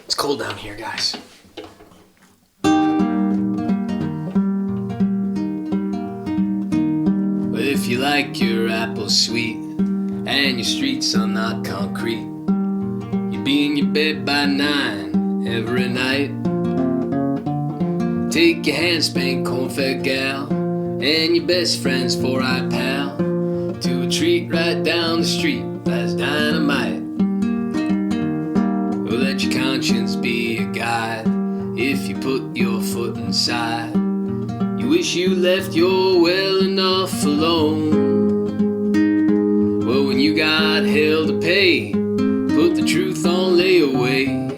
It's cold down here, guys. If you like your apples sweet and your streets are not concrete, you be in your bed by 9 every night. Take your hand-spank corn-fed gal and your best friend's 4-eyed pal to a treat right down the street that's dynamite. Well, let your conscience be your guide if you put your foot inside. You wish you left your well enough alone. Well, when you got hell to pay, put the truth on layaway.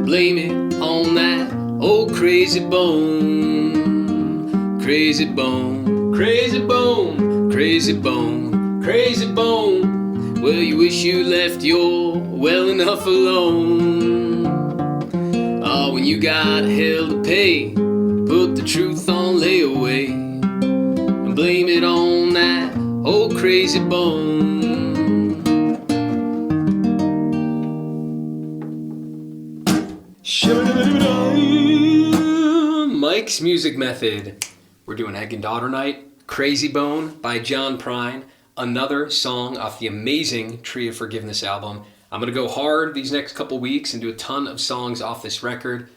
Blame it on that old crazy bone. Crazy bone, crazy bone, crazy bone, crazy bone. Well, you wish you left your well enough alone. Oh, when you got hell to pay, put the truth on layaway and blame it on that old crazy bone. Mike's Music Method. We're doing Egg and Daughter Night, Crazy Bone by John Prine, another song off the amazing Tree of Forgiveness album. I'm going to go hard these next couple weeks and do a ton of songs off this record.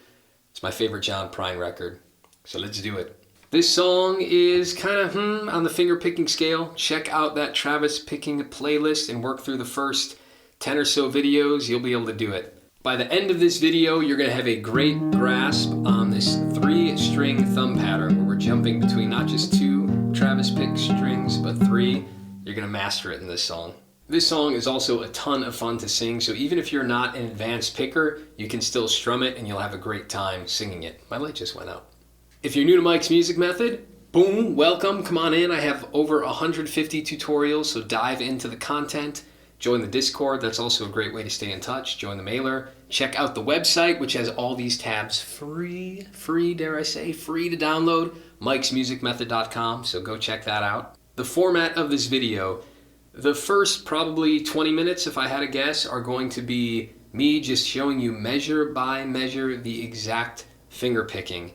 It's my favorite John Prine record. So let's do it. This song is kind of on the finger picking scale. Check out that Travis picking playlist and work through the first 10 or so videos. You'll be able to do it. By the end of this video, you're going to have a great grasp on this 3-string thumb pattern where we're jumping between not just 2 Travis pick strings, but 3. You're going to master it in this song. This song is also a ton of fun to sing, so even if you're not an advanced picker, you can still strum it and you'll have a great time singing it. My light just went out. If you're new to Mike's Music Method, boom, welcome, come on in. I have over 150 tutorials, so dive into the content. Join the Discord, that's also a great way to stay in touch. Join the mailer. Check out the website, which has all these tabs free, dare I say, free to download, mikesmusicmethod.com, so go check that out. The format of this video, the first probably 20 minutes, if I had to guess, are going to be me just showing you measure by measure the exact finger picking.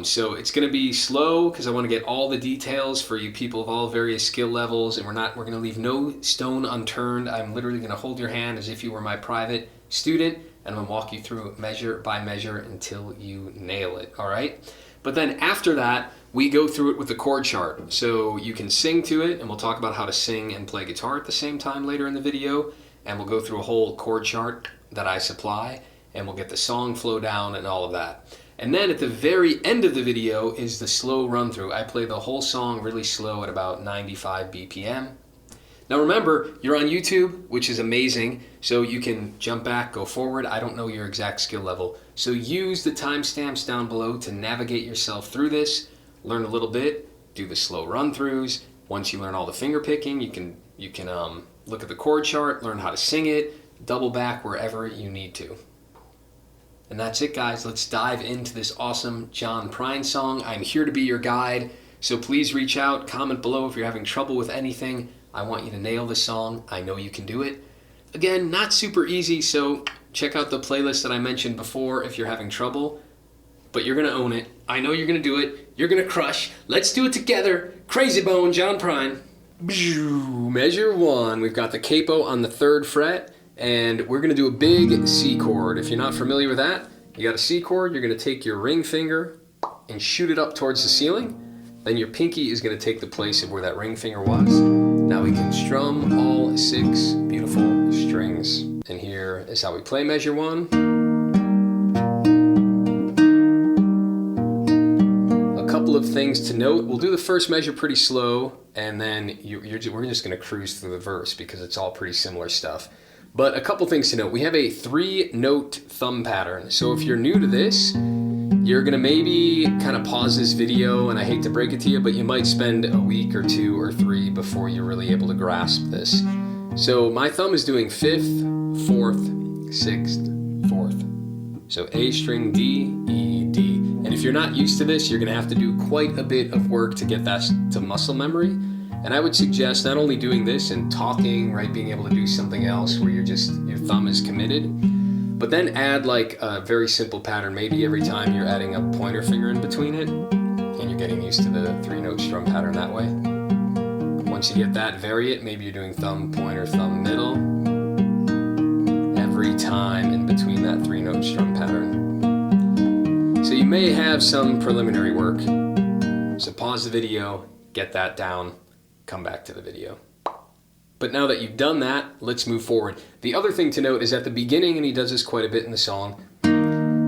So it's going to be slow because I want to get all the details for you people of all various skill levels, and we're going to leave no stone unturned. I'm literally going to hold your hand as if you were my private student, and I'm going to walk you through measure by measure until you nail it, all right? But then after that, we go through it with the chord chart. So you can sing to it, and we'll talk about how to sing and play guitar at the same time later in the video, and we'll go through a whole chord chart that I supply, and we'll get the song flow down and all of that. And then at the very end of the video is the slow run through. I play the whole song really slow at about 95 BPM. Now remember, you're on YouTube, which is amazing, so you can jump back, go forward. I don't know your exact skill level. So use the timestamps down below to navigate yourself through this, learn a little bit, do the slow run throughs. Once you learn all the finger picking, you can look at the chord chart, learn how to sing it, double back wherever you need to. And that's it, guys. Let's dive into this awesome John Prine song. I'm here to be your guide, so please reach out, comment below if you're having trouble with anything. I want you to nail the song. I know you can do it. Again, not super easy, so check out the playlist that I mentioned before if you're having trouble, but you're going to own it. I know you're going to do it. You're going to crush. Let's do it together. Crazy Bone, John Prine. Measure 1. We've got the capo on the 3rd fret. And we're going to do a big C chord. If you're not familiar with that, you got a C chord, you're going to take your ring finger and shoot it up towards the ceiling. Then your pinky is going to take the place of where that ring finger was. Now we can strum all 6 beautiful strings. And here is how we play measure 1. A couple of things to note. We'll do the first measure pretty slow, and then we're just going to cruise through the verse because it's all pretty similar stuff. But a couple things to note. We have a 3-note thumb pattern. So if you're new to this, you're gonna maybe kind of pause this video, and I hate to break it to you, but you might spend a week or 2 or 3 before you're really able to grasp this. So my thumb is doing 5th, 4th, 6th, 4th. So A string, D, E, D. And if you're not used to this, you're gonna have to do quite a bit of work to get that to muscle memory. And I would suggest not only doing this and talking, right, being able to do something else where your thumb is committed, But then add like a very simple pattern, maybe every time you're adding a pointer finger in between it, and you're getting used to the 3-note strum pattern that way. Once you get that, vary it. Maybe you're doing thumb, pointer, thumb, middle, every time in between that 3-note strum pattern. So you may have some preliminary work. So pause the video, get that down, come back to the video. But now that you've done that, let's move forward. The other thing to note is at the beginning, and he does this quite a bit in the song,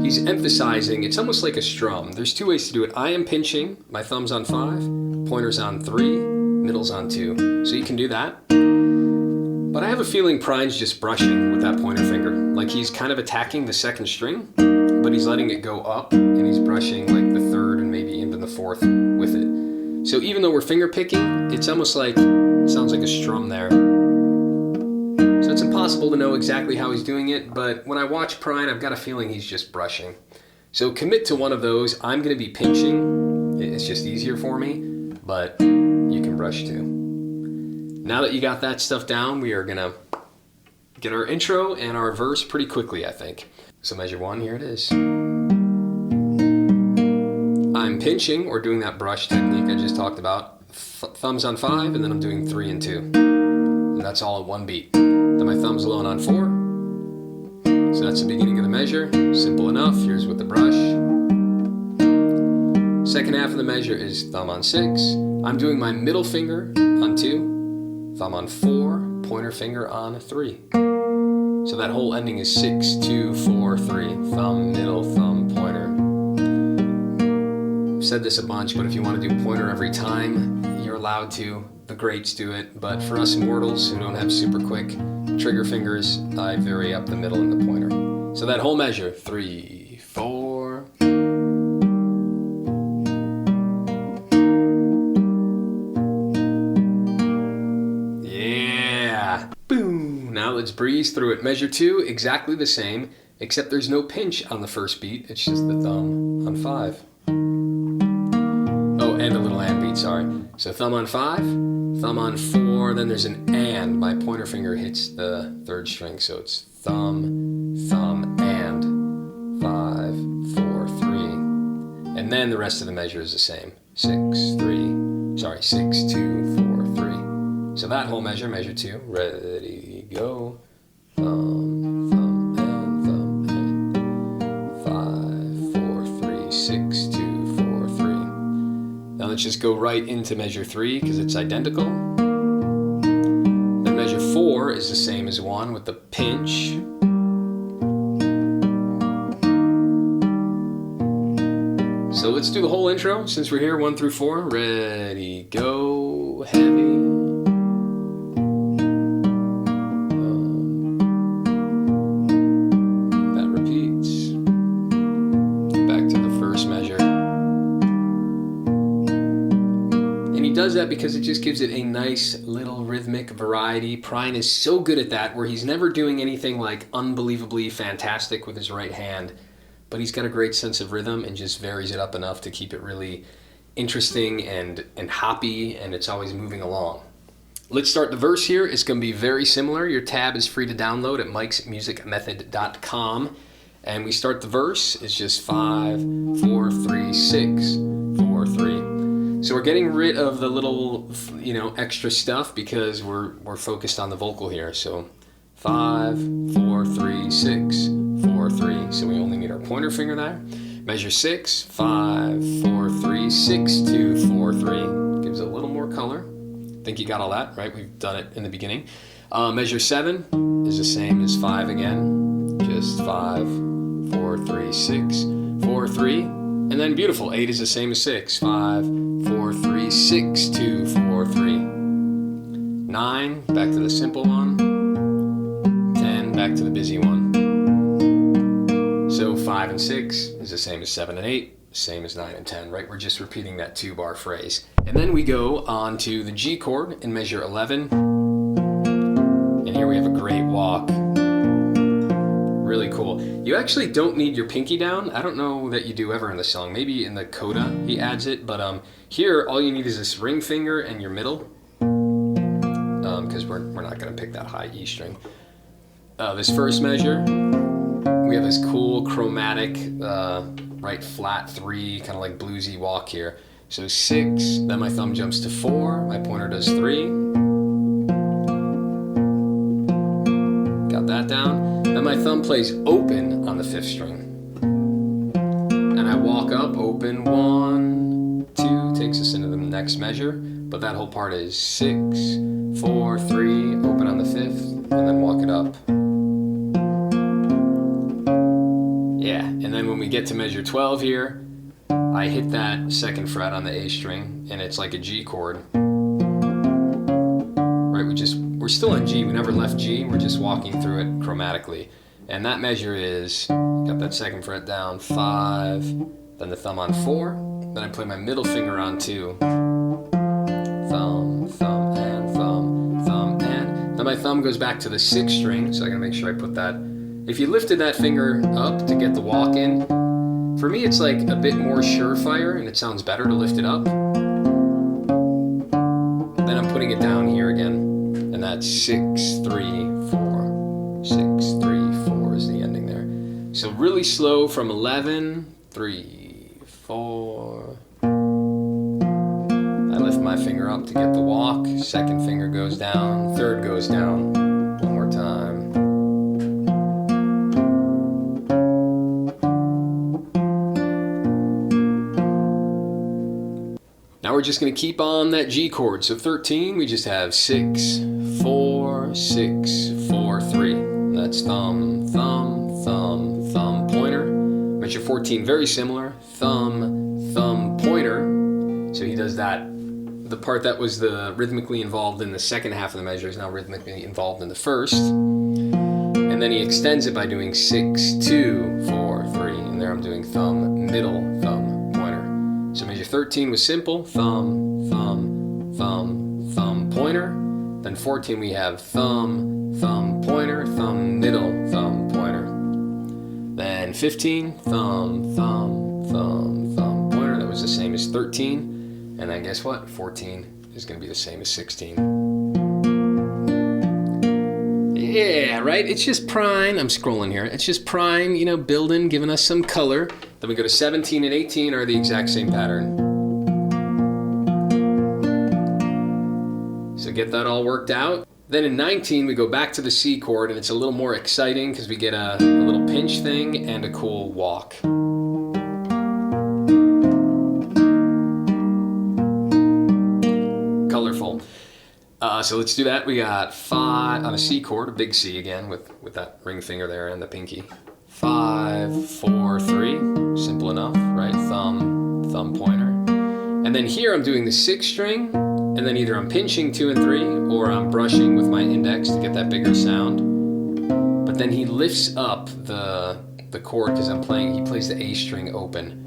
he's emphasizing, it's almost like a strum. There's 2 ways to do it. I am pinching, my thumb's on 5, pointer's on 3, middle's on 2. So you can do that. But I have a feeling Prine's just brushing with that pointer finger. Like he's kind of attacking the 2nd string, but he's letting it go up, and he's brushing like the 3rd and maybe even the 4th with it. So even though we're finger picking, it's almost like, sounds like a strum there. So it's impossible to know exactly how he's doing it, but when I watch Prine, I've got a feeling he's just brushing. So commit to one of those. I'm going to be pinching. It's just easier for me, but you can brush too. Now that you got that stuff down, we are going to get our intro and our verse pretty quickly, I think. So measure 1, here it is. I'm pinching, or doing that brush technique I just talked about. Thumbs on 5, and then I'm doing 3 and 2. And that's all at 1 beat. Then my thumb's alone on 4. So that's the beginning of the measure. Simple enough. Here's with the brush. Second half of the measure is thumb on 6. I'm doing my middle finger on 2, thumb on 4, pointer finger on 3. So that whole ending is 6, 2, 4, 3. Thumb, middle, thumb, pointer. I've said this a bunch, but if you want to do pointer every time, you're allowed to. The greats do it, but for us mortals who don't have super quick trigger fingers, I vary up the middle and the pointer. So that whole measure, 3, 4. Yeah! Boom! Now let's breeze through it. Measure 2, exactly the same, except there's no pinch on the first beat. It's just the thumb on 5. Oh, and a little and beat, sorry. So thumb on 5, thumb on 4, then there's an and. My pointer finger hits the 3rd string, so it's thumb, thumb, and 5, 4, 3. And then the rest of the measure is the same. 6, 2, 4, 3. So that whole measure, measure 2, ready, go. Thumb, thumb, and thumb, and 5, 4, 3, 6, 2, 4, 3. Now let's just go right into measure 3 because it's identical. Then measure 4 is the same as 1 with the pinch. So let's do the whole intro since we're here, 1 through 4. Ready, go, heavy. That repeats. Back to the first measure. And he does that because it just gives it a nice little rhythmic variety. Prine is so good at that, where he's never doing anything like unbelievably fantastic with his right hand, but he's got a great sense of rhythm and just varies it up enough to keep it really interesting and hoppy, and it's always moving along. Let's start the verse here. It's going to be very similar. Your tab is free to download at mikesmusicmethod.com. And we start the verse. It's just 5, 4, 3, 6, 4, 3. So we're getting rid of the little, extra stuff because we're focused on the vocal here. So 5, 4, 3, 6, 4, 3. So we only need our pointer finger there. Measure 6, 5, 4, 3, 6, 2, 4, 3. Gives a little more color. I think you got all that, right? We've done it in the beginning. Measure 7 is the same as 5 again. Just 5, 4, 3, 6, 4, 3. And then beautiful, 8 is the same as 6. 5, 4, 3, 6, 2, 4, 3. 9, back to the simple one. 10, back to the busy one. So 5 and 6 is the same as 7 and 8, same as 9 and 10, right? We're just repeating that 2-bar phrase. And then we go on to the G chord in measure 11. And here we have a great walk. Really cool. You actually don't need your pinky down. I don't know that you do ever in the song. Maybe in the coda he adds it, but here all you need is this ring finger and your middle, because we're not going to pick that high E string. This first measure, we have this cool chromatic, right flat 3, kind of like bluesy walk here. So 6, then my thumb jumps to 4, my pointer does 3. Got that down. Then my thumb plays open on the 5th string. And I walk up, open, 1, 2, takes us into the next measure. But that whole part is 6, 4, 3, open on the 5th, and then walk it up. Yeah, and then when we get to measure 12 here, I hit that 2nd fret on the A string, and it's like a G chord. Right, we're still on G, we never left G, we're just walking through it chromatically. And that measure is, got that 2nd fret down, 5, then the thumb on 4, then I play my middle finger on 2. Thumb, thumb, and thumb, thumb, and. Then my thumb goes back to the 6th string, so I gotta make sure I put that. If you lifted that finger up to get the walk in, for me it's like a bit more surefire and it sounds better to lift it up. Then I'm putting it down here again, and that's 6, 3, 4. 6, 3, 4 is the ending there. So really slow from 11, 3, 4. I lift my finger up to get the walk, 2nd finger goes down, 3rd goes down, one more time. Now we're just going to keep on that G chord. So 13, we just have 6, 4, 6, 4, 3. That's thumb, thumb, thumb, thumb, pointer. Measure 14, very similar. Thumb, thumb, pointer. So he does that. The part that was rhythmically involved in the 2nd half of the measure is now rhythmically involved in the 1st. And then he extends it by doing 6, 2, 4, 3. And there I'm doing thumb, middle, thumb, pointer. So measure 13 was simple. Thumb, thumb, thumb, thumb, pointer. Then 14 we have thumb, thumb, pointer, thumb, middle, thumb, pointer. Then 15, thumb, thumb, thumb, thumb, pointer. That was the same as 13. And then guess what? 14 is going to be the same as 16. Yeah, right? It's just Prine. I'm scrolling here. It's just Prine, you know, building, giving us some color. Then we go to 17 and 18 are the exact same pattern. So get that all worked out. Then in 19, we go back to the C chord, and it's a little more exciting because we get a little pinch thing and a cool walk. Colorful. So let's do that. We got 5 on a C chord, a big C again with that ring finger there and the pinky. 5, 4, 3. Simple enough, right? Thumb, thumb, pointer. And then here I'm doing the 6th string, and then either I'm pinching 2 and 3 or I'm brushing with my index to get that bigger sound. But then he lifts up the chord because he plays the A string open.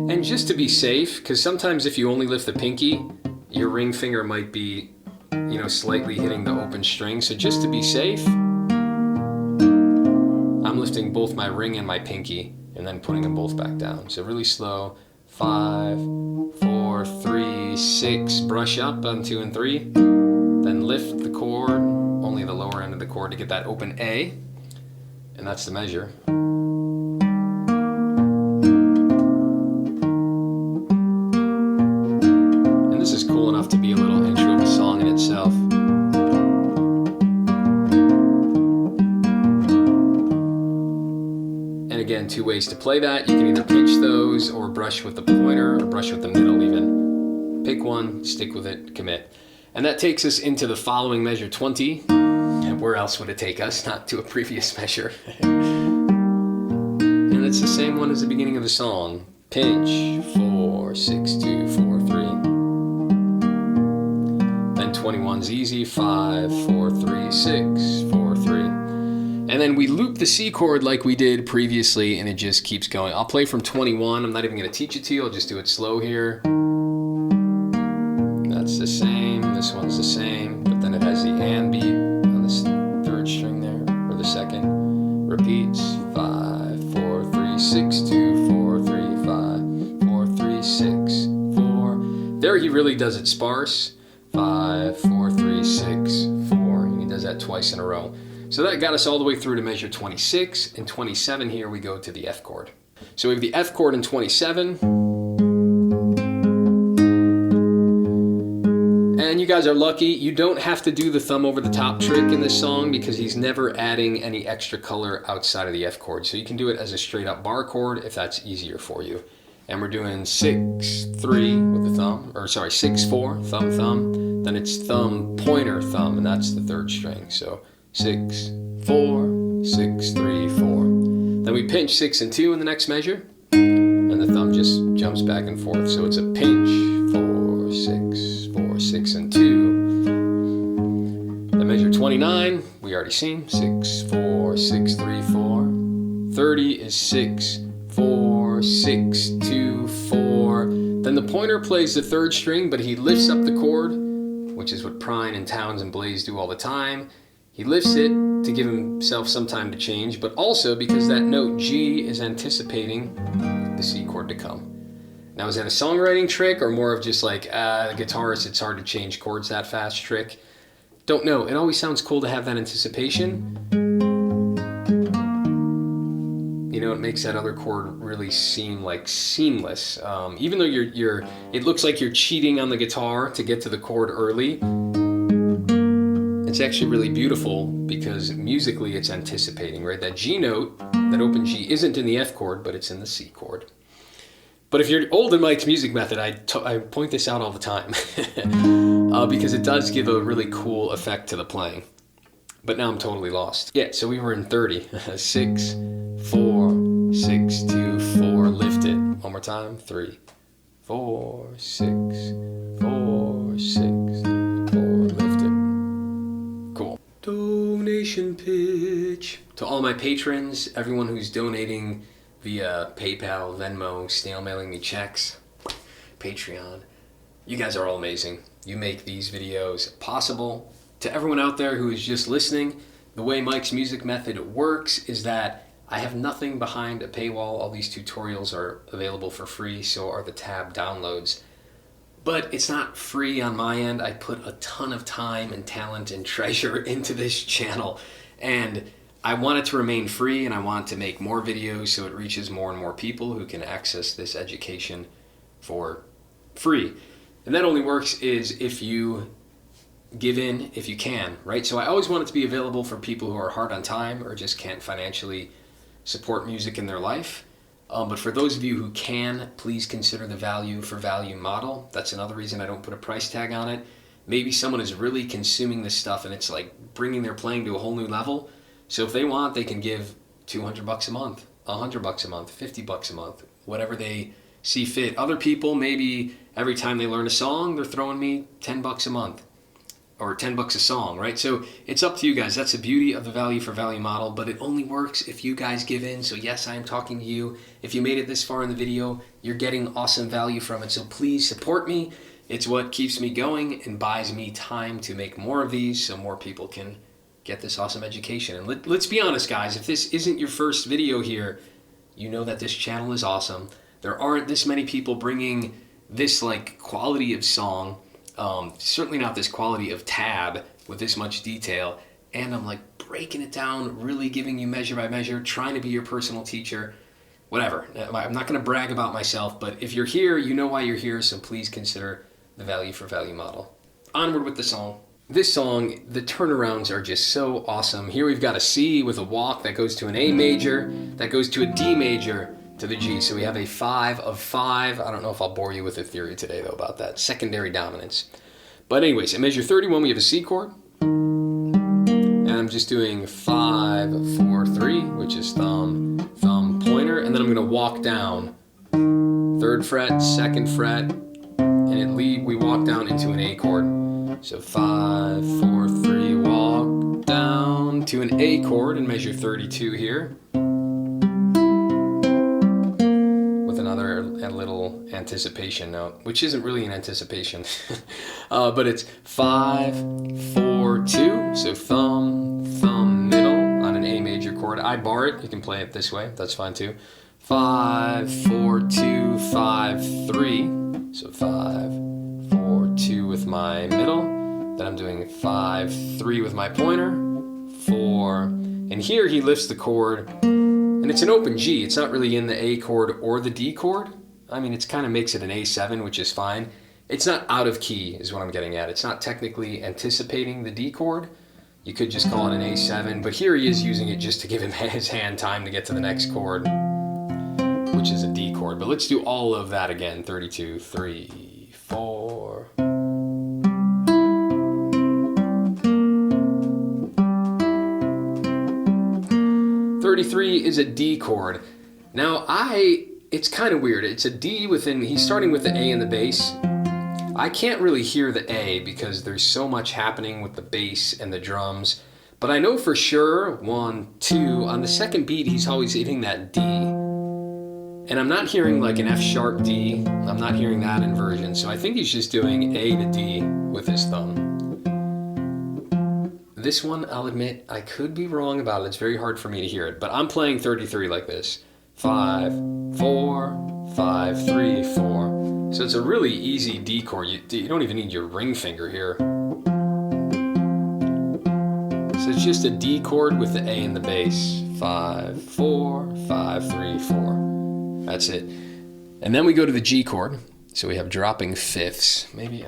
And just to be safe, because sometimes if you only lift the pinky, your ring finger might be, you know, slightly hitting the open string. So just to be safe, I'm lifting both my ring and my pinky and then putting them both back down. So really slow. 5, 4, 3, 6, brush up on 2 and 3, then lift the chord, only the lower end of the chord to get that open A, and that's the measure. And this is cool enough to be a little intro of a song in itself. Again, 2 ways to play that. You can either pinch those or brush with the pointer or brush with the middle even. Pick one, stick with it, commit. And that takes us into the following measure 20. And where else would it take us? Not to a previous measure. And it's the same one as the beginning of the song. Pinch, 4, 6, 2, 4, 3. Then 21's easy, 5, 4, 3, 6, 4, 3. And then we loop the C chord like we did previously, and it just keeps going. I'll play from 21. I'm not even going to teach it to you. I'll just do it slow here. That's the same. This one's the same, but then it has the and beat on the 3rd string there, or the 2nd. Repeats. 5, 4, 3, 6, 2, 4, 3, 5, 4, 3, 6, 4. There he really does it sparse. 5, 4, 3, 6, 4, and he does that twice in a row. So that got us all the way through to measure 26, and 27 here we go to the F chord. So we have the F chord in 27, and you guys are lucky, you don't have to do the thumb over the top trick in this song because he's never adding any extra color outside of the F chord. So you can do it as a straight up bar chord if that's easier for you. And we're doing 6, 3 with the thumb, or sorry, 6, 4, thumb, thumb. Then it's thumb, pointer, thumb, and that's the third string. So 6, 4, 6, 3, 4. Then we pinch 6 and 2 in the next measure, and the thumb just jumps back and forth. So it's a pinch, 4, 6, 4, 6, and 2. Then measure 29, we already seen, 6, 4, 6, 3, 4. 30 is 6, 4, 6, 2, 4. Then the pointer plays the third string, but he lifts up the chord, which is what Prine and Towns and Blaze do all the time. He lifts it to give himself some time to change, but also because that note G is anticipating the C chord to come. Now, is that a songwriting trick or more of just like, the guitarist, it's hard to change chords that fast trick? Don't know. It always sounds cool to have that anticipation. You know, it makes that other chord really seem like seamless. Even though it looks like you're cheating on the guitar to get to the chord early, it's actually really beautiful because musically it's anticipating, right? That G note, that open G, isn't in the F chord, but it's in the C chord. But if you're old in Mike's music method, I point this out all the time because it does give a really cool effect to the playing. But now I'm totally lost. Yeah, so we were in 30. 6, 4, 6, 2, 4, lift it. One more time. 3, 4, 6, 4, 6, 4, lift it. Cool. Donation pitch. To all my patrons, everyone who's donating via PayPal, Venmo, snail mailing me checks, Patreon, you guys are all amazing. You make these videos possible. To everyone out there who is just listening, the way Mike's music method works is that I have nothing behind a paywall. All these tutorials are available for free, so are the tab downloads. But it's not free on my end. I put a ton of time and talent and treasure into this channel, and I want it to remain free, and I want to make more videos so it reaches more and more people who can access this education for free. And that only works is if you give in, if you can, right? So I always want it to be available for people who are hard on time or just can't financially support music in their life. But for those of you who can, please consider the value for value model. That's another reason I don't put a price tag on it. Maybe someone is really consuming this stuff and it's like bringing their playing to a whole new level. So if they want, they can give $200 a month, $100 a month, $50 a month, whatever they see fit. Other people, maybe every time they learn a song, they're throwing me $10 a month or $10 a song, right? So it's up to you guys. That's the beauty of the value for value model, but it only works if you guys give in. So yes, I am talking to you. If you made it this far in the video, you're getting awesome value from it. So please support me. It's what keeps me going and buys me time to make more of these so more people can get this awesome education. And let's be honest, guys, if this isn't your first video here, you know that this channel is awesome. There aren't this many people bringing this like quality of song, certainly not this quality of tab with this much detail, and I'm like breaking it down, really giving you measure by measure, trying to be your personal teacher, whatever. I'm not going to brag about myself, but if you're here, you know why you're here, so please consider the value for value model. Onward with the song. This song, the turnarounds are just so awesome. Here we've got a C with a walk that goes to an A major, that goes to a D major, to the G. So we have a 5 of 5. I don't know if I'll bore you with the theory today, though, about that. Secondary dominance. But anyways, at measure 31, we have a C chord. And I'm just doing 5, 4, 3, which is thumb, thumb, pointer. And then I'm going to walk down 3rd fret, 2nd fret, and we walk down into an A chord. So 5, 4, 3, walk down to an A chord in measure 32 here. With another little anticipation note, which isn't really an anticipation, but it's 5, 4, 2. So thumb, thumb, middle on an A major chord. I bar it. You can play it this way. That's fine too. 5, 4, 2, 5, 3. So 5, 4, 2, with my middle, then I'm doing 5, 3 with my pointer, 4, and here he lifts the chord, and it's an open G. It's not really in the A chord or the D chord. I mean, it kind of makes it an A7, which is fine. It's not out of key, is what I'm getting at. It's not technically anticipating the D chord. You could just call it an A7, but here he is using it just to give him his hand time to get to the next chord, which is a D chord. But let's do all of that again. 32, 3, 4. Is a D chord. Now it's kind of weird. It's a D within, he's starting with the A in the bass. I can't really hear the A because there's so much happening with the bass and the drums. But I know for sure, 1, 2, on the second beat he's always hitting that D. And I'm not hearing like an F sharp D. I'm not hearing that inversion. So I think he's just doing A to D with his thumb. This one, I'll admit, I could be wrong about it. It's very hard for me to hear it, but I'm playing 33 like this. 5, 4, 5, 3, 4. So it's a really easy D chord. You don't even need your ring finger here. So it's just a D chord with the A in the bass. 5, 4, 5, 3, 4. That's it. And then we go to the G chord. So we have dropping fifths. Maybe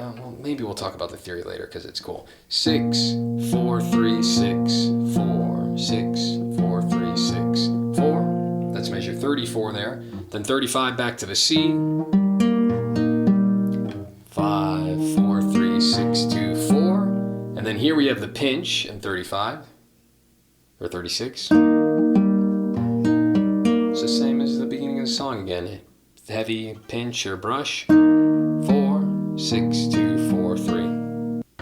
we'll talk about the theory later because it's cool. 6, 4, 3, 6, 4, 6, 4, 3, 6, 4. That's measure 34 there. Then 35 back to the C. 5, 4, 3, 6, 2, 4. And then here we have the pinch in 35 or 36. It's the same as the beginning of the song again. Heavy pinch or brush. 4, 6, 2, 4, 3.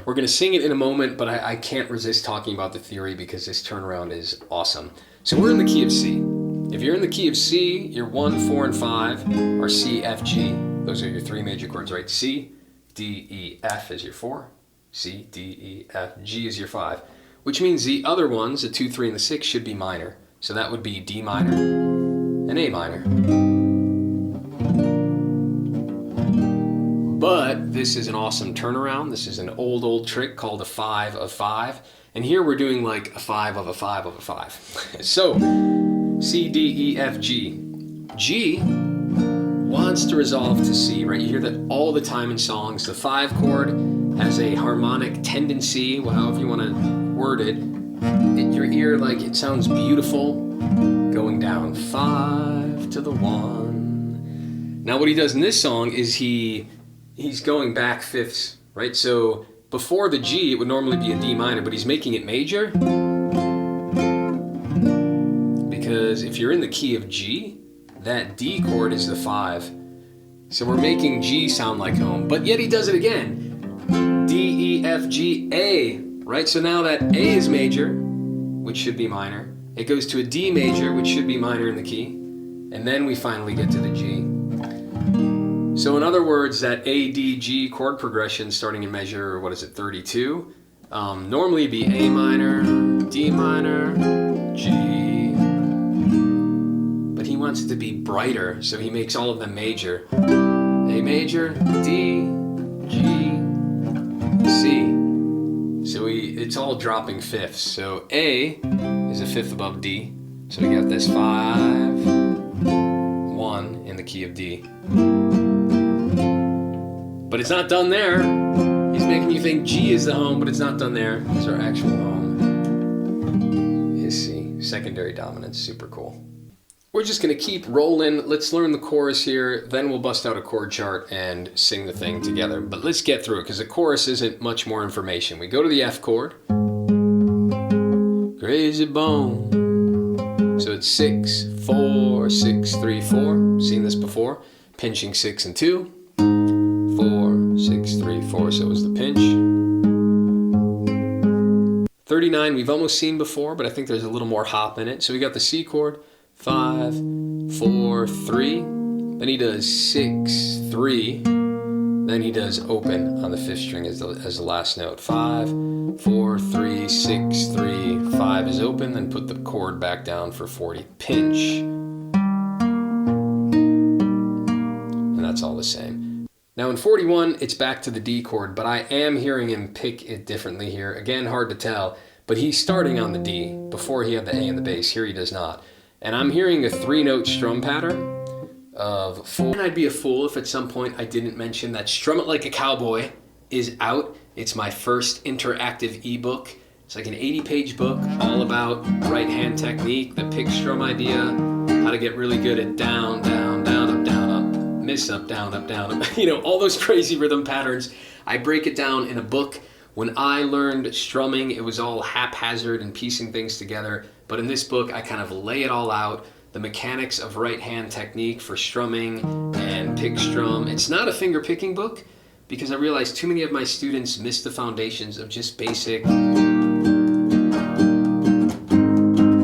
We're going to sing it in a moment, but I can't resist talking about the theory because this turnaround is awesome. So we're in the key of C. If you're in the key of C, your 1, 4, and 5 are C, F, G. Those are your 3 major chords, right? C, D, E, F is your 4. C, D, E, F, G is your 5. Which means the other ones, the 2, 3, and the 6, should be minor. So that would be D minor and A minor. But this is an awesome turnaround. This is an old trick called a 5 of 5. And here we're doing like a 5 of a 5 of a 5. So, C, D, E, F, G. G wants to resolve to C, right? You hear that all the time in songs. The 5 chord has a harmonic tendency, well, however you want to word it. In your ear, like, it sounds beautiful going down 5 to the 1. Now what he does in this song is he's going back fifths, right? So before the G, it would normally be a D minor, but he's making it major. Because if you're in the key of G, that D chord is the 5. So we're making G sound like home, but yet he does it again. D, E, F, G, A, right? So now that A is major, which should be minor. It goes to a D major, which should be minor in the key. And then we finally get to the G. So in other words, that A, D, G chord progression starting in measure, 32? Normally it'd be A minor, D minor, G. But he wants it to be brighter, so he makes all of them major. A major, D, G, C. So it's all dropping fifths. So A is a fifth above D. So we got this 5, 1 in the key of D. But it's not done there. He's making you think G is the home, but it's not done there. It's our actual home. Is C. Secondary dominance. Super cool. We're just going to keep rolling. Let's learn the chorus here. Then we'll bust out a chord chart and sing the thing together. But let's get through it because the chorus isn't much more information. We go to the F chord. Crazy bone. So it's 6, 4, 6, 3, 4. Seen this before. Pinching 6 and 2. 4, 6, 3, 4, so it was the pinch. 39 we've almost seen before, but I think there's a little more hop in it. So we got the C chord, 5, 4, 3. Then he does 6, 3. Then he does open on the 5th string as the last note. 5, 4, 3, 6, 3, 5 is open. Then put the chord back down for 40. Pinch. And that's all the same. Now in 41, it's back to the D chord, but I am hearing him pick it differently here. Again, hard to tell, but he's starting on the D. Before he had the A in the bass, here he does not. And I'm hearing a 3-note strum pattern of 4. And I'd be a fool if at some point I didn't mention that Strum It Like a Cowboy is out. It's my first interactive ebook. It's like an 80-page book all about right hand technique, the pick strum idea, how to get really good at down, down, down, up, down, up, miss up, down, up, you know, all those crazy rhythm patterns. I break it down in a book. When I learned strumming, it was all haphazard and piecing things together. But in this book, I kind of lay it all out, the mechanics of right hand technique for strumming and pick strum. It's not a finger picking book because I realized too many of my students miss the foundations of just basic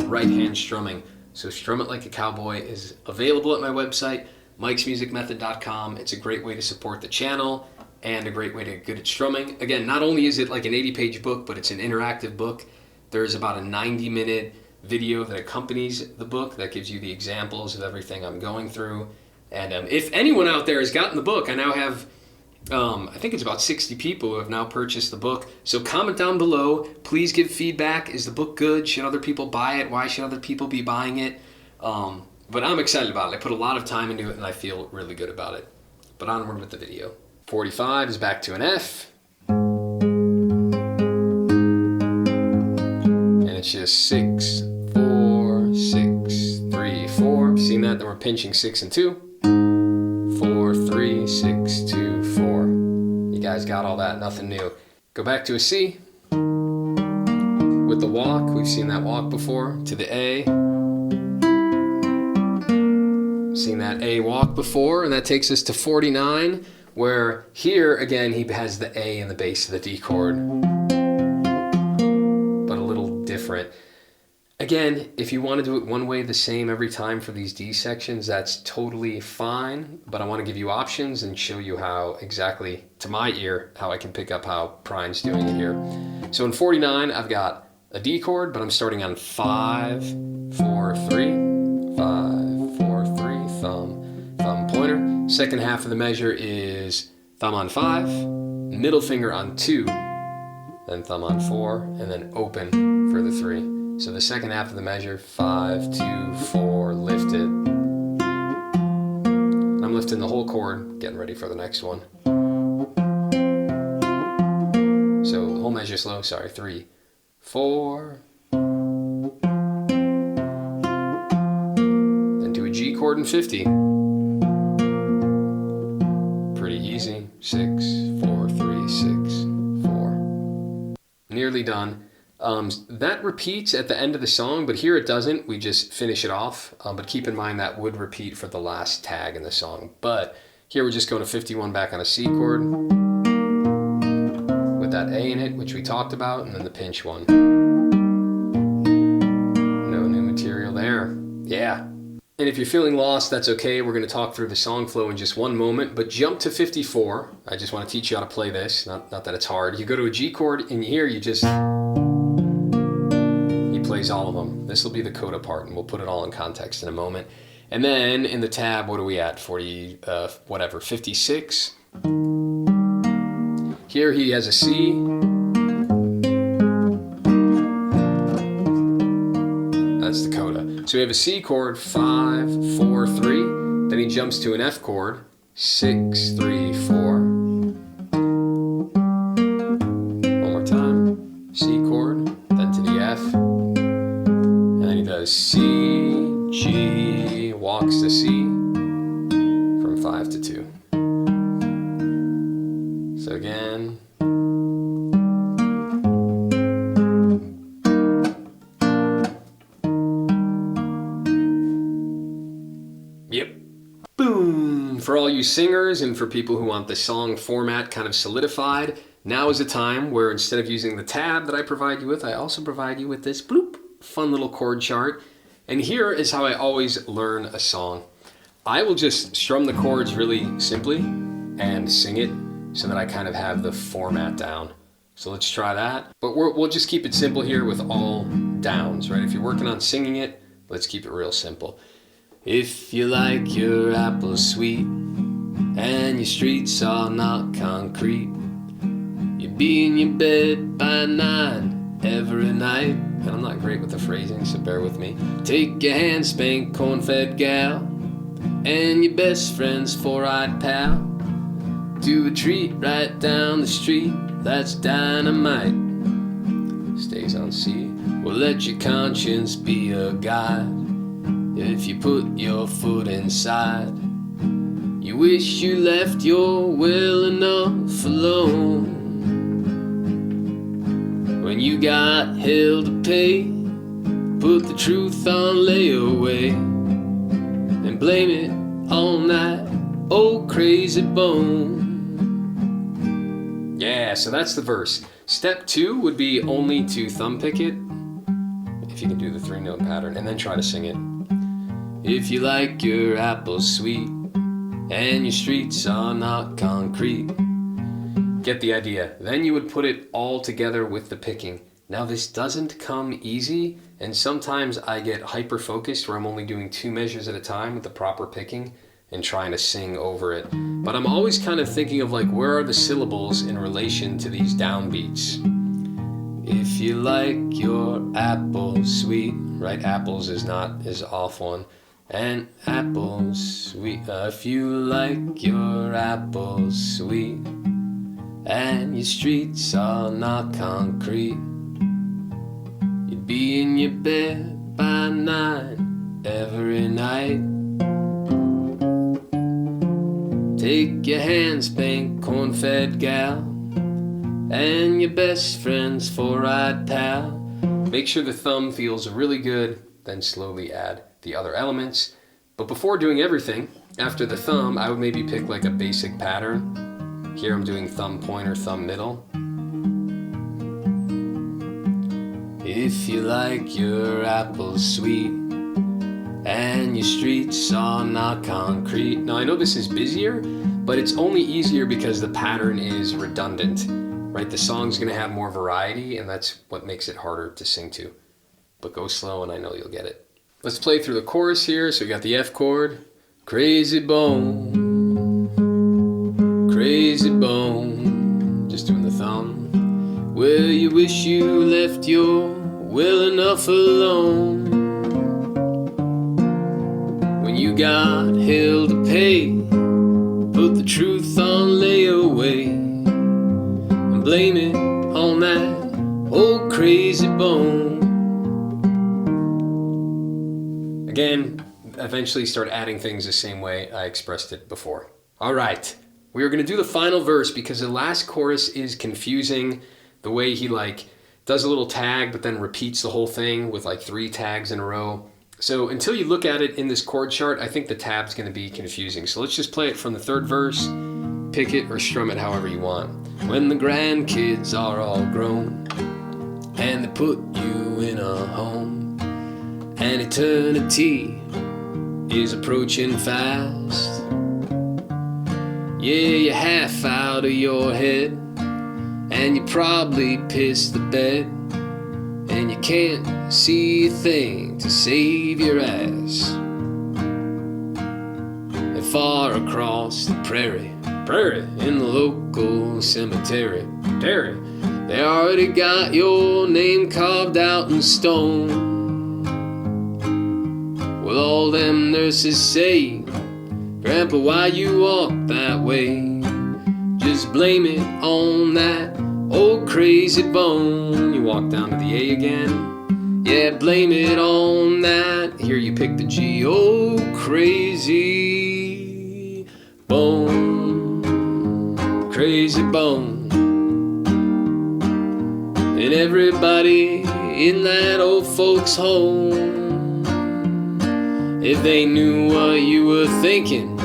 right hand strumming. So Strum It Like a Cowboy is available at my website, mikesmusicmethod.com. It's a great way to support the channel and a great way to get good at strumming. Again, not only is it like an 80-page book, but it's an interactive book. There's about a 90-minute video that accompanies the book that gives you the examples of everything I'm going through. And if anyone out there has gotten the book, I now have, I think it's about 60 people who have now purchased the book. So comment down below. Please give feedback. Is the book good? Should other people buy it? Why should other people be buying it? But I'm excited about it. I put a lot of time into it and I feel really good about it. But onward with the video. 45 is back to an F. And it's just 6, 4, 6, 3, 4. Seen that? Then we're pinching 6 and 2. 4, 3, 6, 2, 4. You guys got all that, nothing new. Go back to a C. With the walk, we've seen that walk before. To the A. Seen that A walk before, and that takes us to 49, where here, again, he has the A in the bass of the D chord. But a little different. Again, if you want to do it one way the same every time for these D sections, that's totally fine, but I want to give you options and show you how exactly, to my ear, how I can pick up how Prine's doing it here. So in 49, I've got a D chord, but I'm starting on 5, 4, 3, 5, 4, 3, thumb, pointer. Second half of the measure is thumb on 5, middle finger on 2, then thumb on 4, and then open for the 3. So the second half of the measure, 5, 2, 4, lift it. And I'm lifting the whole chord, getting ready for the next one. So the whole measure slow, 3, 4. Then do a G chord in 50. Pretty easy, 6, 4, 3, 6, 4. Nearly done. That repeats at the end of the song, but here it doesn't. We just finish it off. But keep in mind that would repeat for the last tag in the song. But here we're just going to 51 back on a C chord with that A in it, which we talked about, and then the pinch one. No new material there. Yeah. And if you're feeling lost, that's okay. We're going to talk through the song flow in just one moment, but jump to 54. I just want to teach you how to play this. Not that it's hard. You go to a G chord, and here you just... plays all of them. This will be the coda part, and we'll put it all in context in a moment. And then in the tab, what are we at? 56. Here he has a C. That's the coda. So we have a C chord, 5, 4, 3. Then he jumps to an F chord, 6, 3, 4. One more time. C chord, then to the F. C, G, walks to C from 5 to 2. So again. Yep. Boom! For all you singers and for people who want the song format kind of solidified, now is a time where instead of using the tab that I provide you with, I also provide you with this bloop. Fun little chord chart. And here is how I always learn a song. I will just strum the chords really simply and sing it so that I kind of have the format down. So let's try that. But we'll just keep it simple here with all downs, right? If you're working on singing it, let's keep it real simple. If you like your apples sweet and your streets are not concrete. You be in your bed by 9 every night. And I'm not great with the phrasing, so bear with me. Take your hand, spank corn-fed gal, and your best friend's four-eyed pal to a treat right down the street. That's dynamite. Stays on C. Well, let your conscience be a guide. If you put your foot inside, you wish you left your well enough alone. When you got hell to pay, put the truth on layaway and blame it on that old crazy bone. Yeah, so that's the verse. Step 2 would be only to thumb pick it, if you can do the 3-note pattern, and then try to sing it. If you like your apples sweet and your streets are not concrete. Get the idea. Then you would put it all together with the picking. Now this doesn't come easy, and sometimes I get hyper-focused where I'm only doing 2 measures at a time with the proper picking and trying to sing over it. But I'm always kind of thinking of like, where are the syllables in relation to these downbeats? If you like your apples sweet, right? Apples is off one. And apples sweet. If you like your apples sweet and your streets are not concrete, you'd be in your bed by 9 every night. Take your hand, spank corn-fed gal, and your best friend's four-eyed pal. Make sure the thumb feels really good, then slowly add the other elements. But before doing everything, after the thumb, I would maybe pick like a basic pattern. Here I'm doing thumb pointer, thumb middle. If you like your apples sweet and your streets are not concrete. Now I know this is busier, but it's only easier because the pattern is redundant, right? The song's gonna have more variety, and that's what makes it harder to sing to. But go slow and I know you'll get it. Let's play through the chorus here. So we got the F chord. Crazy bone, crazy bone. Just doing the thumb. Well, you wish you left your well enough alone. When you got hell to pay, put the truth on layaway and blame it on that old crazy bone. Again, eventually start adding things the same way I expressed it before. All right, we are going to do the final verse because the last chorus is confusing. The way he does a little tag but then repeats the whole thing with 3 tags in a row. So until you look at it in this chord chart, I think the tab's going to be confusing. So let's just play it from the 3rd verse, pick it or strum it however you want. When the grandkids are all grown and they put you in a home, and eternity is approaching fast. Yeah, you're half out of your head, and you probably pissed the bed, and you can't see a thing to save your ass. And far across the prairie, in the local cemetery, they already got your name carved out in stone. Well, all them nurses say, Grandpa, why you walk that way? Just blame it on that old crazy bone. You walk down to the A again. Yeah, blame it on that. Here you pick the G. Oh, crazy bone, crazy bone. And everybody in that old folks' home, if they knew what you were thinking,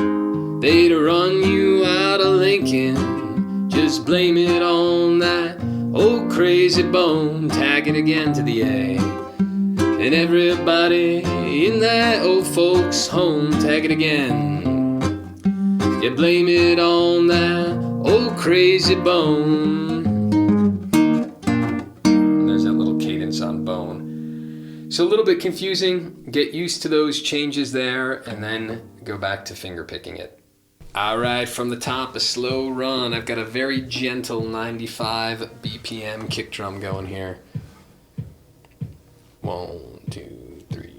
they'd run you out of Lincoln. Just blame it on that old crazy bone. Tag it again to the A. And everybody in that old folks' home, tag it again. Yeah, blame it on that old crazy bone. And there's that little cadence on bone. So a little bit confusing. Get used to those changes there and then go back to finger picking it. All right, from the top, a slow run. I've got a very gentle 95 BPM kick drum going here. 1, 2, 3.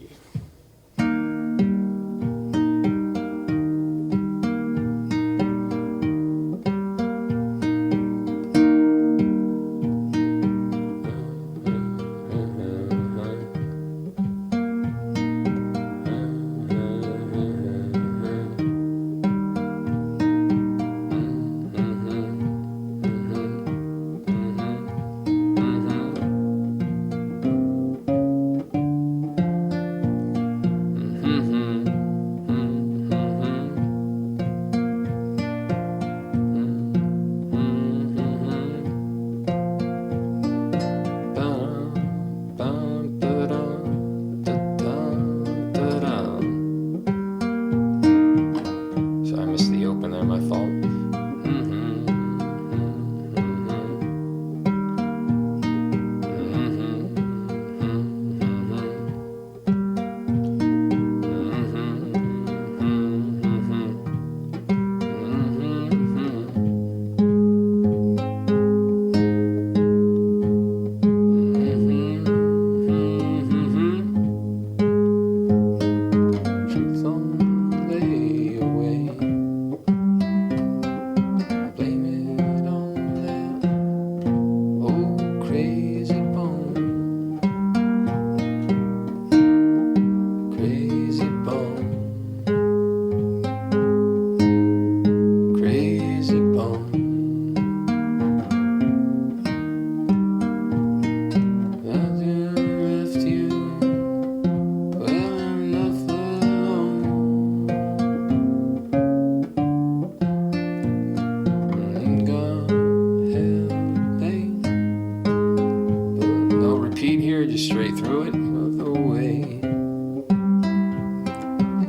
Just straight through it, move away.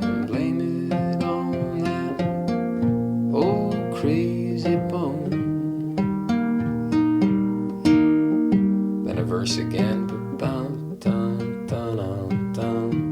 And blame it on that old crazy bone. Then a verse again. Dun, dun, dun, dun, dun.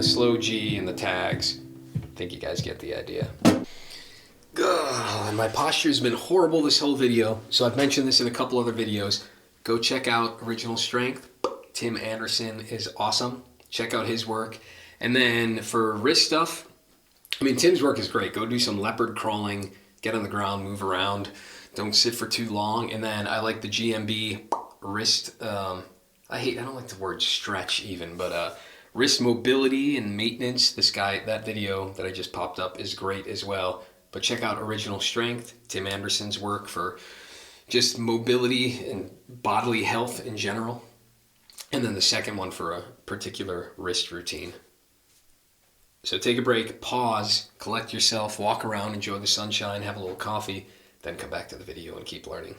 Slow G and the tags. I think you guys get the idea. And my posture's been horrible this whole video, so I've mentioned this in a couple other videos. Go check out Original Strength. Tim Anderson is awesome. Check out his work. And then for wrist stuff, I mean, Tim's work is great. Go do some leopard crawling, get on the ground, move around. Don't sit for too long. And then I like the GMB wrist. I don't like the word stretch even, but wrist mobility and maintenance. This guy, that video that I just popped up is great as well. But check out Original Strength, Tim Anderson's work for just mobility and bodily health in general. And then the second one for a particular wrist routine. So take a break, pause, collect yourself, walk around, enjoy the sunshine, have a little coffee, then come back to the video and keep learning.